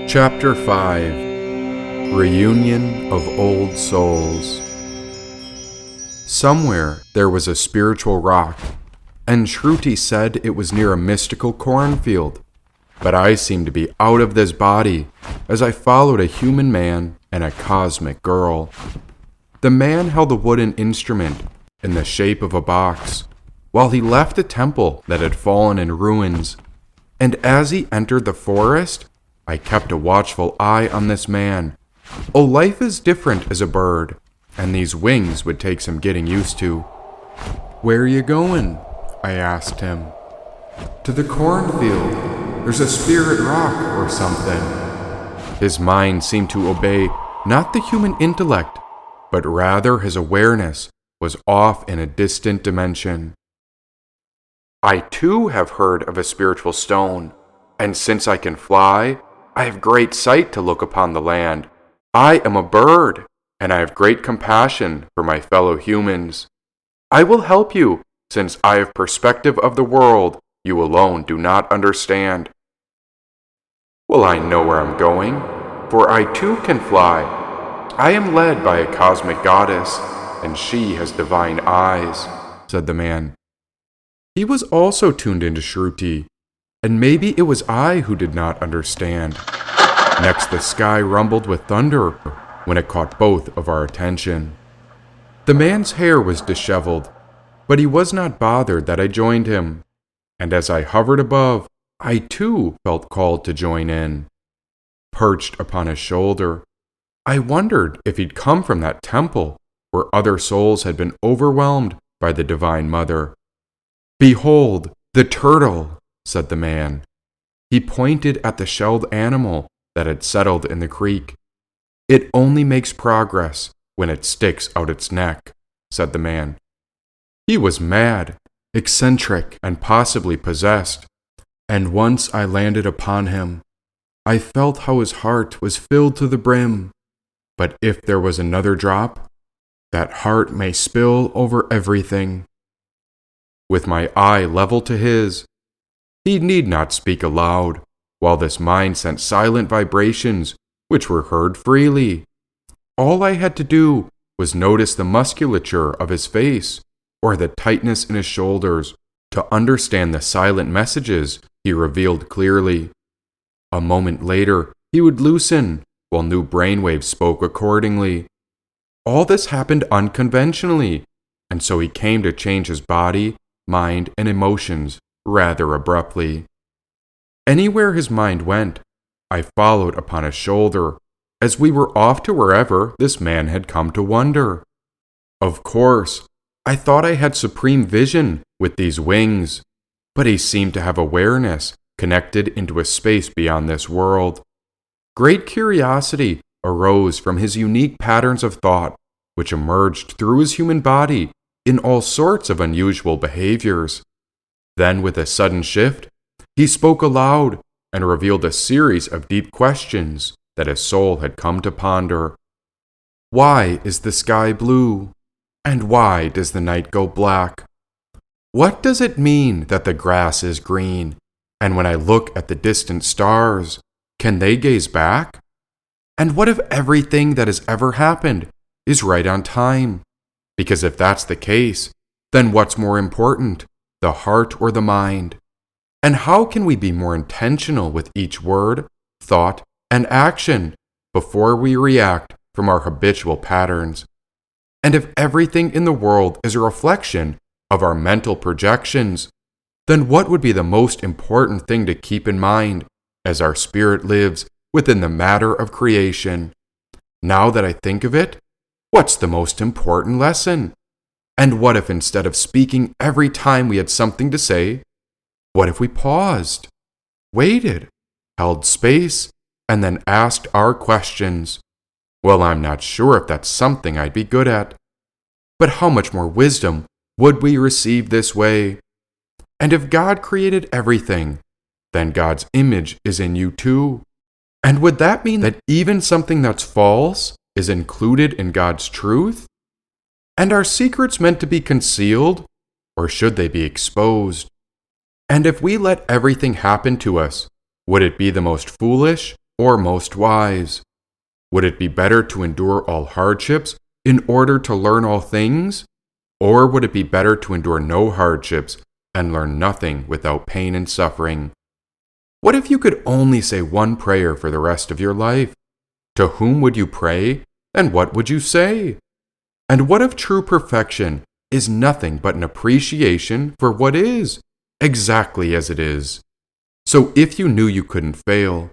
Chapter 5 Reunion of Old Souls. Somewhere there was a spiritual rock, and Shruti said it was near a mystical cornfield. But I seemed to be out of this body as I followed a human man and a cosmic girl. The man held a wooden instrument in the shape of a box, while he left a temple that had fallen in ruins. And as he entered the forest, I kept a watchful eye on this man. Oh, life is different as a bird, and these wings would take some getting used to. "Where are you going?" I asked him. "To the cornfield. There's a spirit rock or something." His mind seemed to obey not the human intellect, but rather his awareness was off in a distant dimension. I too have heard of a spiritual stone, and since I can fly, I have great sight to look upon the land. I am a bird, and I have great compassion for my fellow humans. I will help you, since I have perspective of the world you alone do not understand. Well, I know where I'm going, for I too can fly. I am led by a cosmic goddess, and she has divine eyes," said the man. He was also tuned into Shruti, and maybe it was I who did not understand. Next, the sky rumbled with thunder when it caught both of our attention. The man's hair was disheveled, but he was not bothered that I joined him, and as I hovered above, I too felt called to join in. Perched upon his shoulder, I wondered if he'd come from that temple where other souls had been overwhelmed by the Divine Mother. "Behold, the turtle," said the man. He pointed at the shelled animal that had settled in the creek. "It only makes progress when it sticks out its neck," said the man. He was mad, eccentric, and possibly possessed, and once I landed upon him, I felt how his heart was filled to the brim. But if there was another drop, that heart may spill over everything. With my eye level to his, he need not speak aloud, while this mind sent silent vibrations which were heard freely. All I had to do was notice the musculature of his face or the tightness in his shoulders to understand the silent messages he revealed clearly. A moment later, he would loosen, while new brainwaves spoke accordingly. All this happened unconventionally, and so he came to change his body, mind, and emotions rather abruptly. Anywhere his mind went, I followed upon his shoulder, as we were off to wherever this man had come to wander. Of course, I thought I had supreme vision with these wings, but he seemed to have awareness connected into a space beyond this world. Great curiosity arose from his unique patterns of thought, which emerged through his human body in all sorts of unusual behaviors. Then, with a sudden shift, he spoke aloud and revealed a series of deep questions that his soul had come to ponder. Why is the sky blue? And why does the night go black? What does it mean that the grass is green? And when I look at the distant stars, can they gaze back? And what if everything that has ever happened is right on time? Because if that's the case, then what's more important, the heart or the mind? And how can we be more intentional with each word, thought, and action before we react from our habitual patterns? And if everything in the world is a reflection of our mental projections, then what would be the most important thing to keep in mind as our spirit lives within the matter of creation? Now that I think of it, what's the most important lesson? And what if instead of speaking every time we had something to say, what if we paused, waited, held space, and then asked our questions? Well, I'm not sure if that's something I'd be good at. But how much more wisdom would we receive this way? And if God created everything, then God's image is in you too. And would that mean that even something that's false is included in God's truth? And are secrets meant to be concealed, or should they be exposed? And if we let everything happen to us, would it be the most foolish or most wise? Would it be better to endure all hardships in order to learn all things? Or would it be better to endure no hardships and learn nothing without pain and suffering? What if you could only say one prayer for the rest of your life? To whom would you pray, and what would you say? And what if true perfection is nothing but an appreciation for what is, exactly as it is? So if you knew you couldn't fail,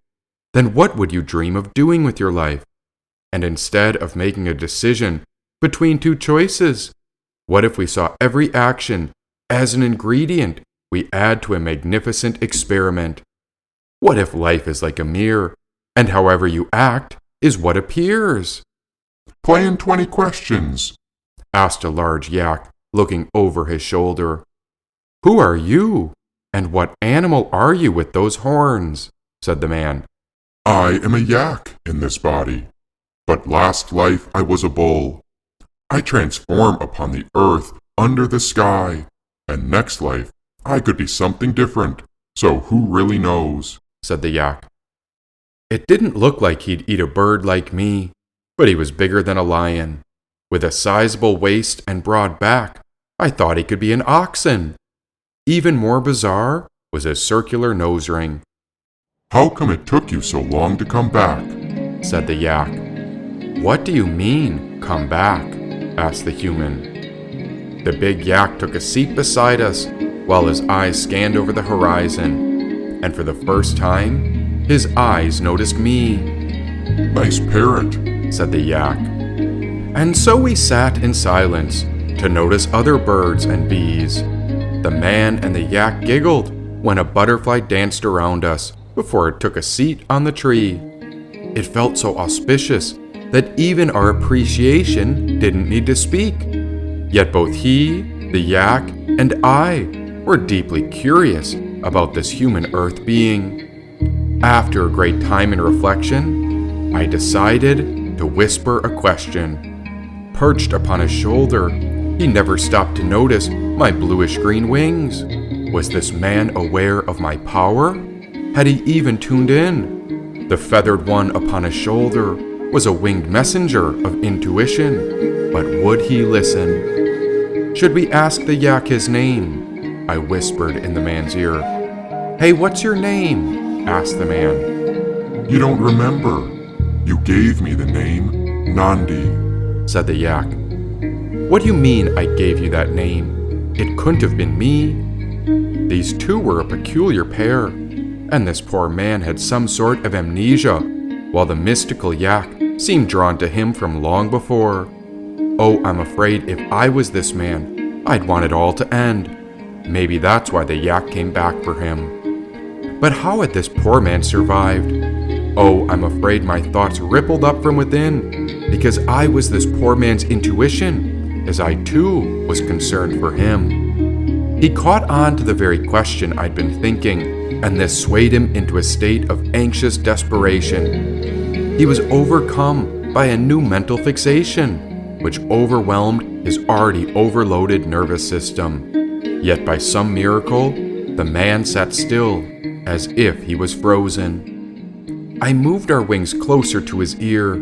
then what would you dream of doing with your life? And instead of making a decision between two choices, what if we saw every action as an ingredient we add to a magnificent experiment? What if life is like a mirror, and however you act is what appears? Playing 20 questions, asked a large yak, looking over his shoulder. Who are you? And what animal are you with those horns? Said the man. I am a yak in this body, but last life I was a bull. I transform upon the earth under the sky, and next life I could be something different, so who really knows? Said the yak. It didn't look like he'd eat a bird like me, but he was bigger than a lion. With a sizable waist and broad back, I thought he could be an oxen. Even more bizarre was his circular nose ring. How come it took you so long to come back? Said the yak. What do you mean, come back? Asked the human. The big yak took a seat beside us while his eyes scanned over the horizon, and for the first time, his eyes noticed me. Nice parrot, said the yak. And so we sat in silence to notice other birds and bees. The man and the yak giggled when a butterfly danced around us before it took a seat on the tree. It felt so auspicious that even our appreciation didn't need to speak. Yet both he, the yak, and I were deeply curious about this human earth being. After a great time in reflection, I decided to whisper a question. Perched upon his shoulder, he never stopped to notice my bluish-green wings. Was this man aware of my power? Had he even tuned in? The feathered one upon his shoulder was a winged messenger of intuition, but would he listen? Should we ask the yak his name? I whispered in the man's ear. Hey, what's your name? Asked the man. You don't remember. You gave me the name Nandi, said the yak. What do you mean I gave you that name? It couldn't have been me. These two were a peculiar pair, and this poor man had some sort of amnesia, while the mystical yak seemed drawn to him from long before. Oh, I'm afraid if I was this man, I'd want it all to end. Maybe that's why the yak came back for him. But how had this poor man survived? Oh, I'm afraid my thoughts rippled up from within, because I was this poor man's intuition, as I too was concerned for him. He caught on to the very question I'd been thinking, and this swayed him into a state of anxious desperation. He was overcome by a new mental fixation, which overwhelmed his already overloaded nervous system. Yet by some miracle, the man sat still, as if he was frozen. I moved our wings closer to his ear,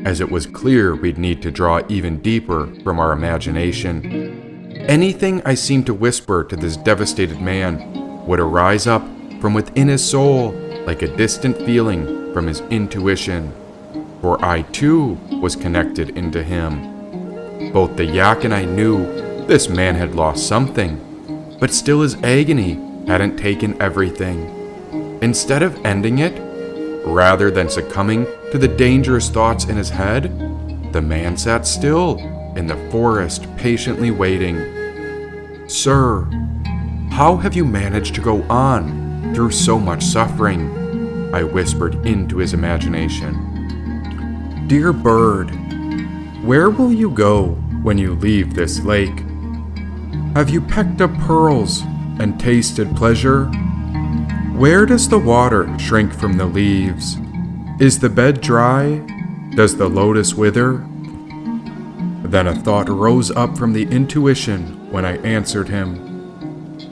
as it was clear we'd need to draw even deeper from our imagination. Anything I seemed to whisper to this devastated man would arise up from within his soul like a distant feeling from his intuition, for I too was connected into him. Both the yak and I knew this man had lost something, but still his agony hadn't taken everything. Instead of ending it, rather than succumbing to the dangerous thoughts in his head, the man sat still in the forest, patiently waiting. Sir, how have you managed to go on through so much suffering? I whispered into his imagination. Dear bird, where will you go when you leave this lake? Have you pecked up pearls and tasted pleasure? Where does the water shrink from the leaves? Is the bed dry? Does the lotus wither? Then a thought rose up from the intuition when I answered him.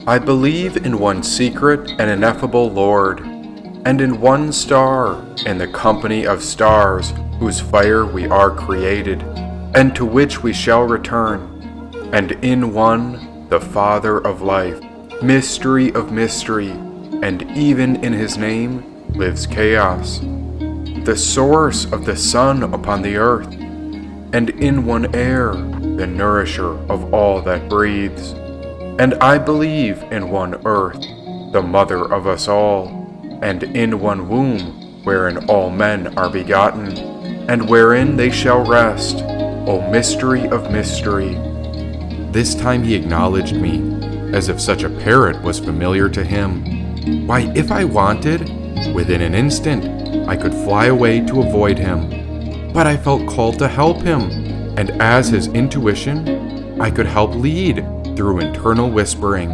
I believe in one secret and ineffable Lord, and in one star, in the company of stars, whose fire we are created, and to which we shall return, and in one, the Father of life, mystery of mystery, and even in his name lives chaos, the source of the sun upon the earth, and in one air, the nourisher of all that breathes. And I believe in one earth, the mother of us all, and in one womb, wherein all men are begotten, and wherein they shall rest, O mystery of mystery. This time he acknowledged me, as if such a parrot was familiar to him. Why, if I wanted, within an instant, I could fly away to avoid him. But I felt called to help him, and as his intuition, I could help lead through internal whispering.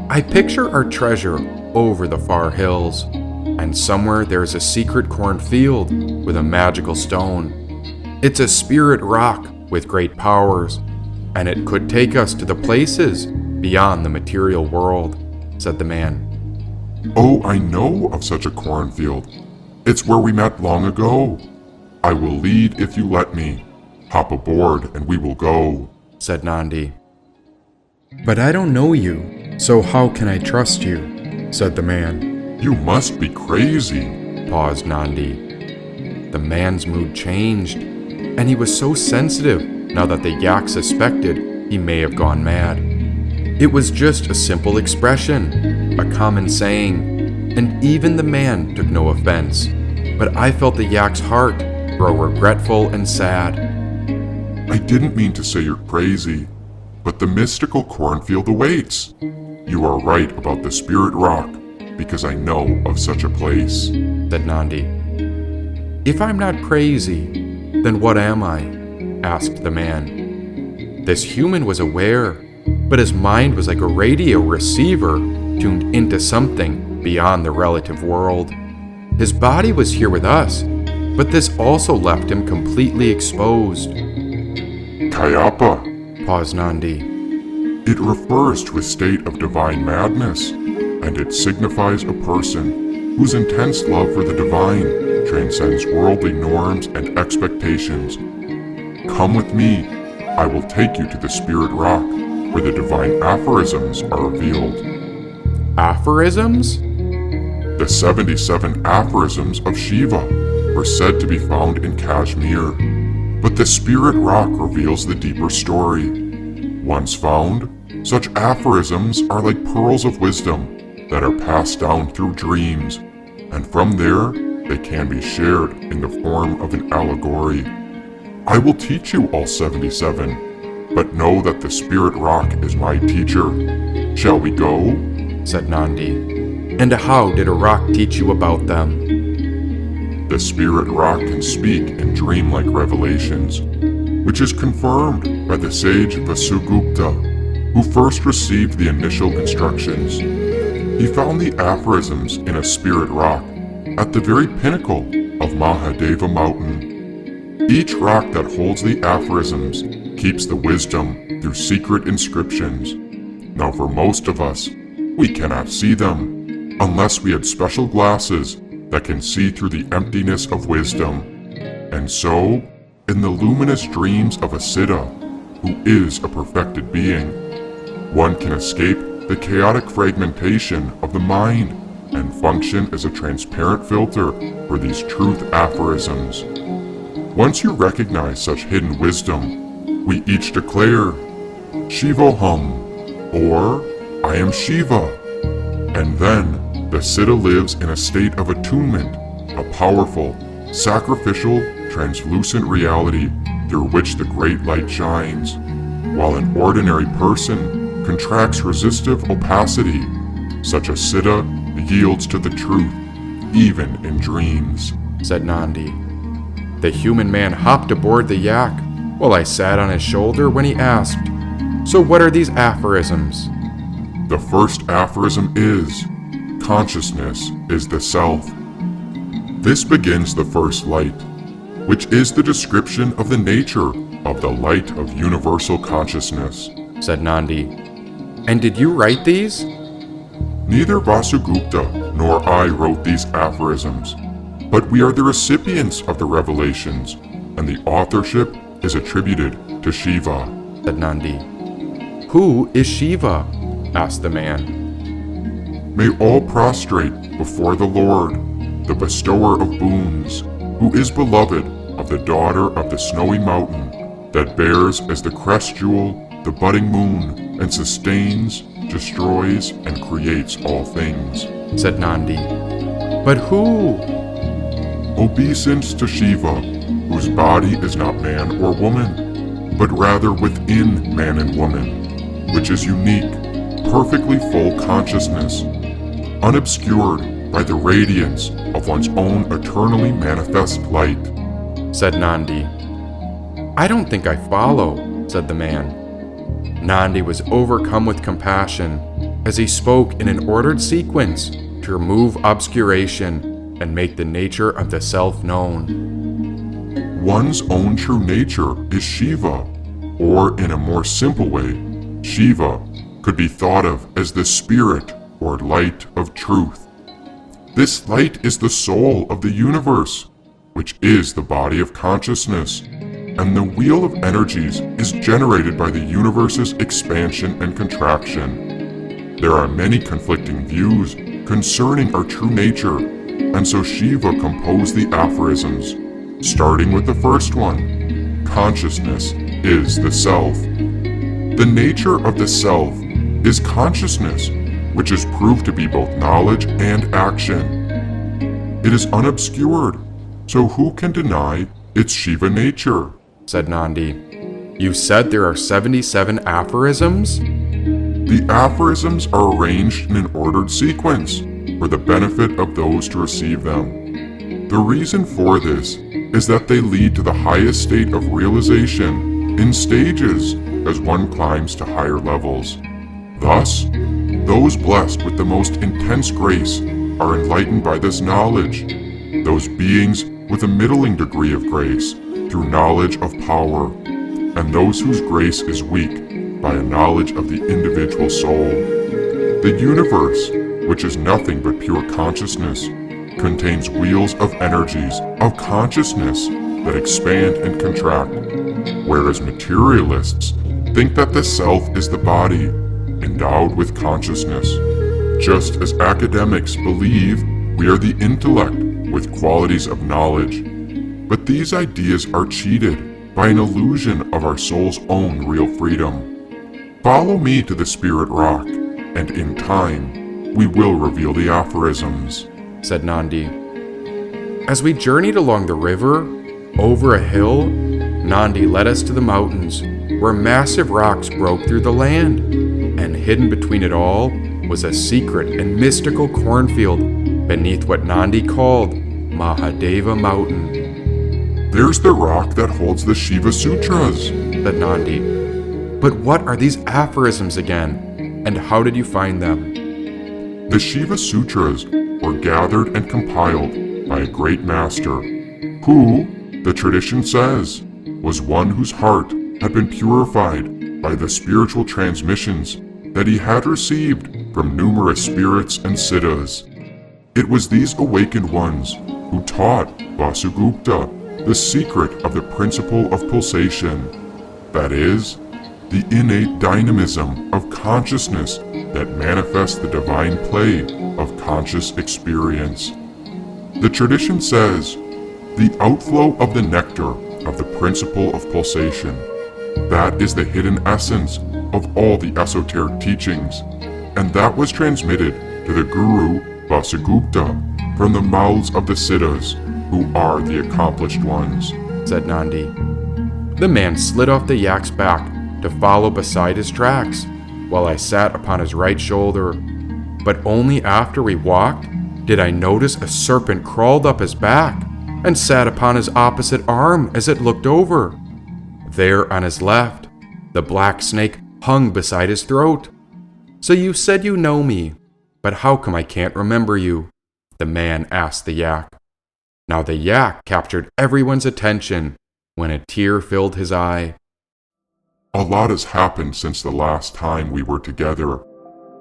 I picture our treasure over the far hills, and somewhere there's a secret cornfield with a magical stone. It's a spirit rock with great powers, and it could take us to the places beyond the material world, said the man. Oh, I know of such a cornfield. It's where we met long ago. I will lead if you let me. Hop aboard and we will go, said Nandi. But I don't know you, so how can I trust you, said the man. You must be crazy, paused Nandi. The man's mood changed, and he was so sensitive now that the yak suspected he may have gone mad. It was just a simple expression, a common saying, and even the man took no offense, but I felt the yak's heart grow regretful and sad. I didn't mean to say you're crazy, but the mystical cornfield awaits. You are right about the spirit rock, because I know of such a place, said Nandi. If I'm not crazy, then what am I? Asked the man. This human was aware, but his mind was like a radio receiver tuned into something beyond the relative world. His body was here with us, but this also left him completely exposed. Kayapa, paused Nandi. It refers to a state of divine madness, and it signifies a person whose intense love for the divine transcends worldly norms and expectations. Come with me, I will take you to the spirit rock, where the divine aphorisms are revealed. Aphorisms? The 77 aphorisms of Shiva were said to be found in Kashmir, but the spirit rock reveals the deeper story. Once found, such aphorisms are like pearls of wisdom that are passed down through dreams, and from there they can be shared in the form of an allegory. I will teach you all 77, but know that the spirit rock is my teacher. Shall we go? Said Nandi. And how did a rock teach you about them? The spirit rock can speak in dreamlike revelations, which is confirmed by the sage Vasugupta, who first received the initial instructions. He found the aphorisms in a spirit rock at the very pinnacle of Mahadeva Mountain. Each rock that holds the aphorisms keeps the wisdom through secret inscriptions. Now for most of us, we cannot see them, unless we had special glasses that can see through the emptiness of wisdom. And so, in the luminous dreams of a Siddha, who is a perfected being, one can escape the chaotic fragmentation of the mind and function as a transparent filter for these truth aphorisms. Once you recognize such hidden wisdom, we each declare, Shivoham, or I am Shiva. And then, the Siddha lives in a state of attunement, a powerful, sacrificial, translucent reality through which the great light shines, while an ordinary person contracts resistive opacity. Such a Siddha yields to the truth, even in dreams, said Nandi. The human man hopped aboard the yak, while I sat on his shoulder when he asked, So what are these aphorisms? The first aphorism is, consciousness is the self. This begins the first light, which is the description of the nature of the light of universal consciousness, said Nandi. And did you write these? Neither Vasugupta nor I wrote these aphorisms, but we are the recipients of the revelations, and the authorship is attributed to Shiva," said Nandi. "Who is Shiva?" asked the man. "May all prostrate before the Lord, the bestower of boons, who is beloved of the daughter of the snowy mountain, that bears as the crest jewel the budding moon, and sustains, destroys, and creates all things," said Nandi. "But who?" "Obeisance to Shiva, whose body is not man or woman, but rather within man and woman, which is unique, perfectly full consciousness, unobscured by the radiance of one's own eternally manifest light," said Nandi. "I don't think I follow," said the man. Nandi was overcome with compassion as he spoke in an ordered sequence to remove obscuration and make the nature of the self known. One's own true nature is Shiva, or in a more simple way, Shiva could be thought of as the spirit or light of truth. This light is the soul of the universe, which is the body of consciousness, and the wheel of energies is generated by the universe's expansion and contraction. There are many conflicting views concerning our true nature, and so Shiva composed the aphorisms, starting with the first one: consciousness is the self. The nature of the self is consciousness, which is proved to be both knowledge and action. It is unobscured, so who can deny its Shiva nature? Said Nandi. You said there are 77 aphorisms? The aphorisms are arranged in an ordered sequence for the benefit of those to receive them. The reason for this is that they lead to the highest state of realization in stages as one climbs to higher levels. Thus, those blessed with the most intense grace are enlightened by this knowledge. Those beings with a middling degree of grace through knowledge of power, and those whose grace is weak by a knowledge of the individual soul. The universe, which is nothing but pure consciousness, contains wheels of energies of consciousness that expand and contract, whereas materialists think that the self is the body, endowed with consciousness, just as academics believe we are the intellect with qualities of knowledge. But these ideas are cheated by an illusion of our soul's own real freedom. Follow me to the Spirit Rock, and in time, we will reveal the aphorisms, said Nandi. As we journeyed along the river, over a hill, Nandi led us to the mountains, where massive rocks broke through the land, and hidden between it all was a secret and mystical cornfield beneath what Nandi called Mahadeva Mountain. There's the rock that holds the Shiva Sutras, said Nandi. But what are these aphorisms again, and how did you find them? The Shiva Sutras were gathered and compiled by a great master, who, the tradition says, was one whose heart had been purified by the spiritual transmissions that he had received from numerous spirits and siddhas. It was these awakened ones who taught Vasugupta the secret of the principle of pulsation, that is, the innate dynamism of consciousness that manifests the divine play of conscious experience. The tradition says, the outflow of the nectar of the principle of pulsation, that is the hidden essence of all the esoteric teachings, and that was transmitted to the Guru Vasugupta from the mouths of the siddhas, who are the accomplished ones, said Nandi. The man slid off the yak's back to follow beside his tracks, while I sat upon his right shoulder. But only after we walked did I notice a serpent crawled up his back and sat upon his opposite arm as it looked over. There on his left, the black snake hung beside his throat. So you said you know me, but how come I can't remember you? The man asked the yak. Now the yak captured everyone's attention when a tear filled his eye. A lot has happened since the last time we were together,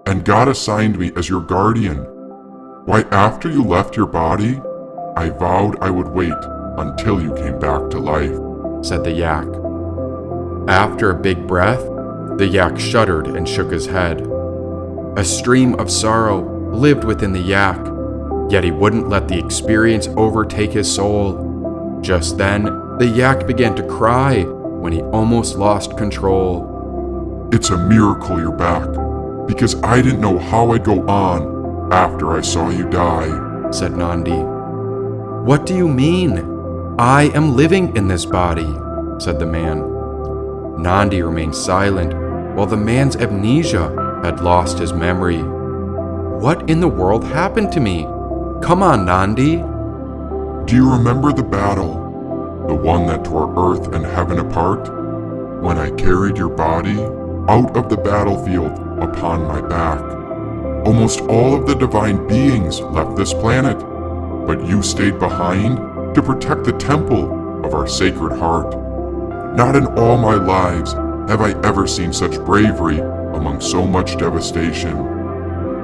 and God assigned me as your guardian. Why, after you left your body, I vowed I would wait until you came back to life," said the yak. After a big breath, the yak shuddered and shook his head. A stream of sorrow lived within the yak, yet he wouldn't let the experience overtake his soul. Just then, the yak began to cry when he almost lost control. "It's a miracle you're back, because I didn't know how I'd go on after I saw you die," said Nandi. "What do you mean? I am living in this body," said the man. Nandi remained silent while the man's amnesia had lost his memory. What in the world happened to me? Come on, Nandi. "Do you remember the battle, the one that tore earth and heaven apart, when I carried your body out of the battlefield upon my back? Almost all of the divine beings left this planet, but you stayed behind to protect the temple of our sacred heart. Not in all my lives have I ever seen such bravery among so much devastation.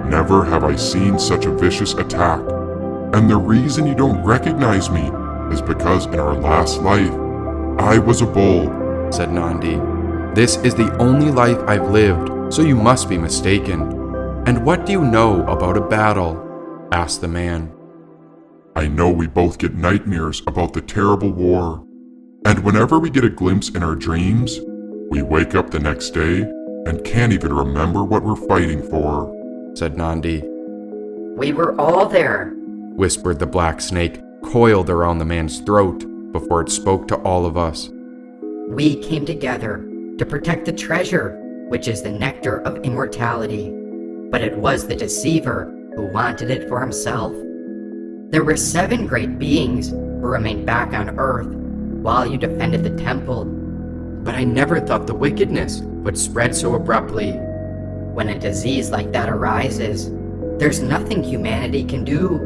Never have I seen such a vicious attack, and the reason you don't recognize me is because in our last life, I was a bull," said Nandi. "This is the only life I've lived, so you must be mistaken. And what do you know about a battle?" asked the man. "I know we both get nightmares about the terrible war, and whenever we get a glimpse in our dreams, we wake up the next day and can't even remember what we're fighting for," said Nandi. "We were all there," whispered the black snake, coiled around the man's throat before it spoke to all of us. "We came together to protect the treasure, which is the nectar of immortality. But it was the deceiver who wanted it for himself. There were 7 great beings who remained back on Earth while you defended the temple. But I never thought the wickedness would spread so abruptly. When a disease like that arises, there's nothing humanity can do.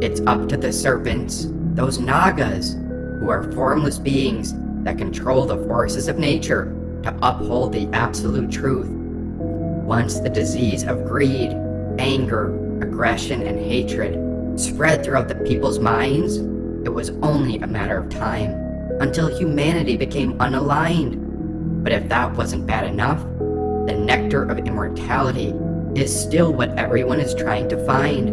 It's up to the serpents, those Nagas, who are formless beings that control the forces of nature, to uphold the absolute truth. Once the disease of greed, anger, aggression, and hatred spread throughout the people's minds, it was only a matter of time until humanity became unaligned. But if that wasn't bad enough, the nectar of immortality is still what everyone is trying to find.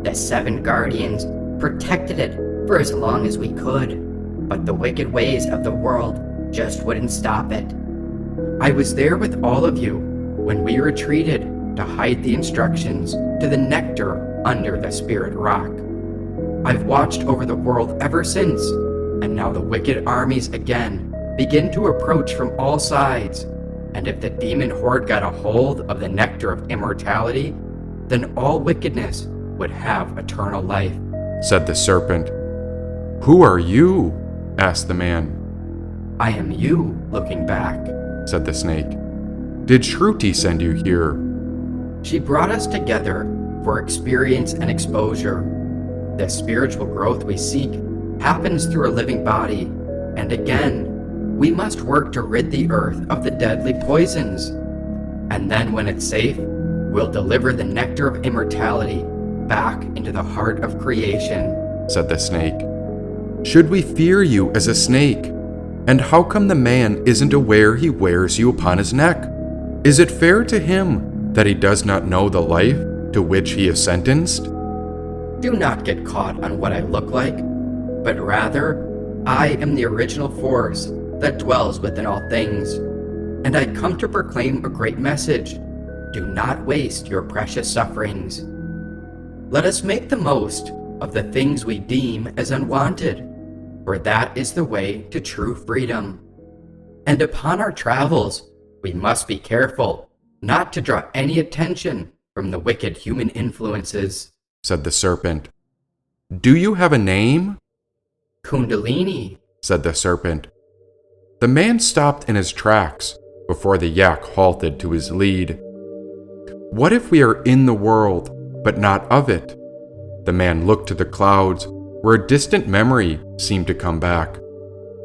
The 7 guardians protected it for as long as we could, but the wicked ways of the world just wouldn't stop it. I was there with all of you when we retreated to hide the instructions to the nectar under the spirit rock. I've watched over the world ever since, and now the wicked armies again begin to approach from all sides. And if the demon horde got a hold of the nectar of immortality, then all wickedness would have eternal life," said the serpent. "Who are you?" asked the man. "I am you looking back," said the snake. "Did Shruti send you here?" "She brought us together for experience and exposure. The spiritual growth we seek happens through a living body, and again, we must work to rid the earth of the deadly poisons. And then when it's safe, we'll deliver the nectar of immortality back into the heart of creation," said the snake. "Should we fear you as a snake? And how come the man isn't aware he wears you upon his neck? Is it fair to him that he does not know the life to which he is sentenced?" "Do not get caught on what I look like, but rather, I am the original force that dwells within all things, and I come to proclaim a great message. Do not waste your precious sufferings. Let us make the most of the things we deem as unwanted, for that is the way to true freedom. And upon our travels, we must be careful not to draw any attention from the wicked human influences," said the serpent. "Do you have a name?" "Kundalini," said the serpent. The man stopped in his tracks before the yak halted to his lead. "What if we are in the world, but not of it?" The man looked to the clouds, where a distant memory seemed to come back.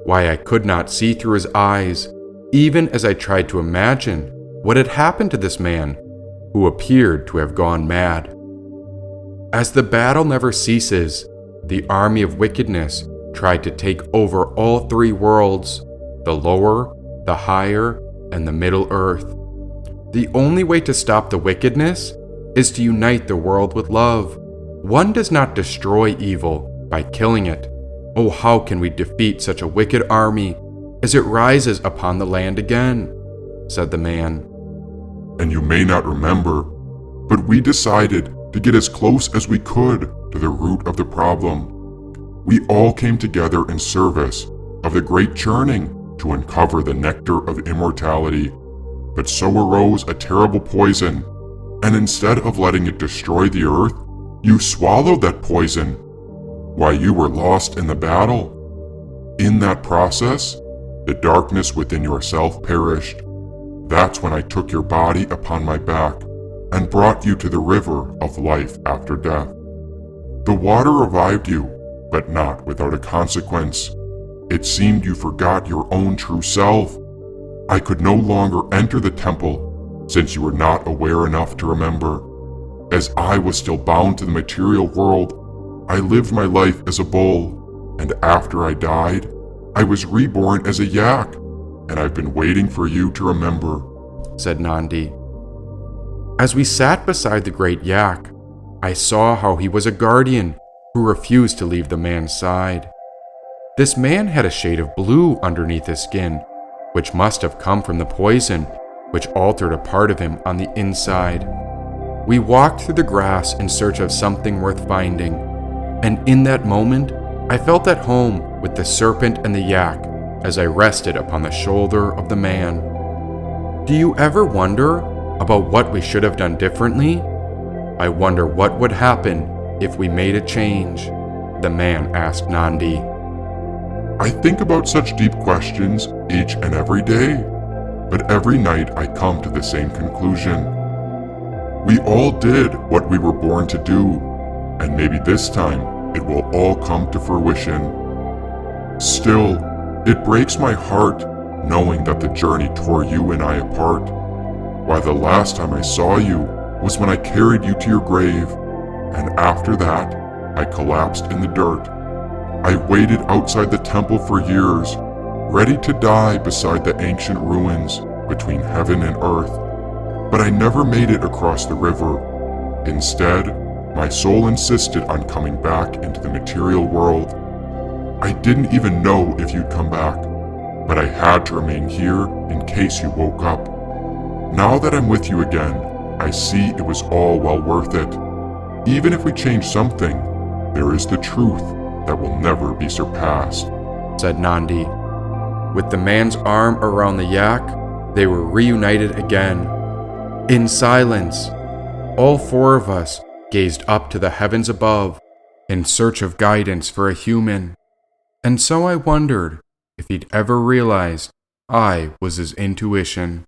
Why, I could not see through his eyes, even as I tried to imagine what had happened to this man, who appeared to have gone mad. As the battle never ceases, the army of wickedness tried to take over all three worlds, the lower, the higher, and the middle earth. The only way to stop the wickedness is to unite the world with love. One does not destroy evil by killing it. Oh, how can we defeat such a wicked army as it rises upon the land again? Said the man. And you may not remember, but we decided to get as close as we could to the root of the problem. We all came together in service of the great churning to uncover the nectar of immortality. But so arose a terrible poison, and instead of letting it destroy the earth, you swallowed that poison. Why, you were lost in the battle. In that process, the darkness within yourself perished. That's when I took your body upon my back and brought you to the river of life after death. The water revived you, but not without a consequence. It seemed you forgot your own true self. I could no longer enter the temple, since you were not aware enough to remember. As I was still bound to the material world, I lived my life as a bull, and after I died, I was reborn as a yak, and I've been waiting for you to remember, said Nandi. As we sat beside the great yak, I saw how he was a guardian who refused to leave the man's side. This man had a shade of blue underneath his skin, which must have come from the poison which altered a part of him on the inside. We walked through the grass in search of something worth finding, and in that moment, I felt at home with the serpent and the yak as I rested upon the shoulder of the man. Do you ever wonder about what we should have done differently? I wonder what would happen if we made a change, the man asked Nandi. I think about such deep questions each and every day, but every night I come to the same conclusion. We all did what we were born to do, and maybe this time it will all come to fruition. Still, it breaks my heart knowing that the journey tore you and I apart. Why, the last time I saw you was when I carried you to your grave, and after that, I collapsed in the dirt. I waited outside the temple for years, ready to die beside the ancient ruins between heaven and earth, but I never made it across the river. Instead, my soul insisted on coming back into the material world. I didn't even know if you'd come back, but I had to remain here in case you woke up. Now that I'm with you again, I see it was all well worth it. Even if we change something, there is the truth that will never be surpassed, said Nandi. With the man's arm around the yak, they were reunited again. In silence, all four of us gazed up to the heavens above in search of guidance for a human. And so I wondered if he'd ever realized I was his intuition.